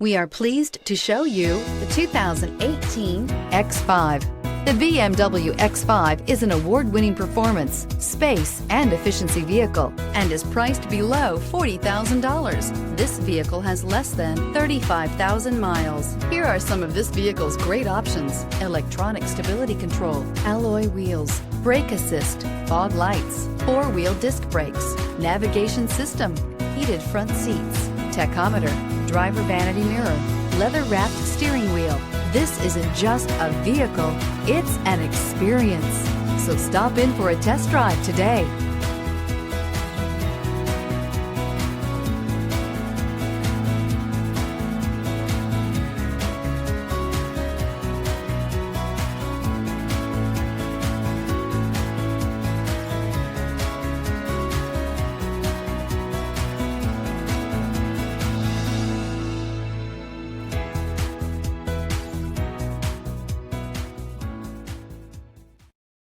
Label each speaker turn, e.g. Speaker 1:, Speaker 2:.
Speaker 1: We are pleased to show you the 2018 X5. The BMW X5 is an award-winning performance, space, and efficiency vehicle and is priced below $40,000. This vehicle has less than 35,000 miles. Here are some of this vehicle's great options: electronic stability control, alloy wheels, brake assist, fog lights, four-wheel disc brakes, navigation system, heated front seats, tachometer, driver vanity mirror, leather-wrapped steering wheel. This isn't just a vehicle, it's an experience. So stop in for a test drive today.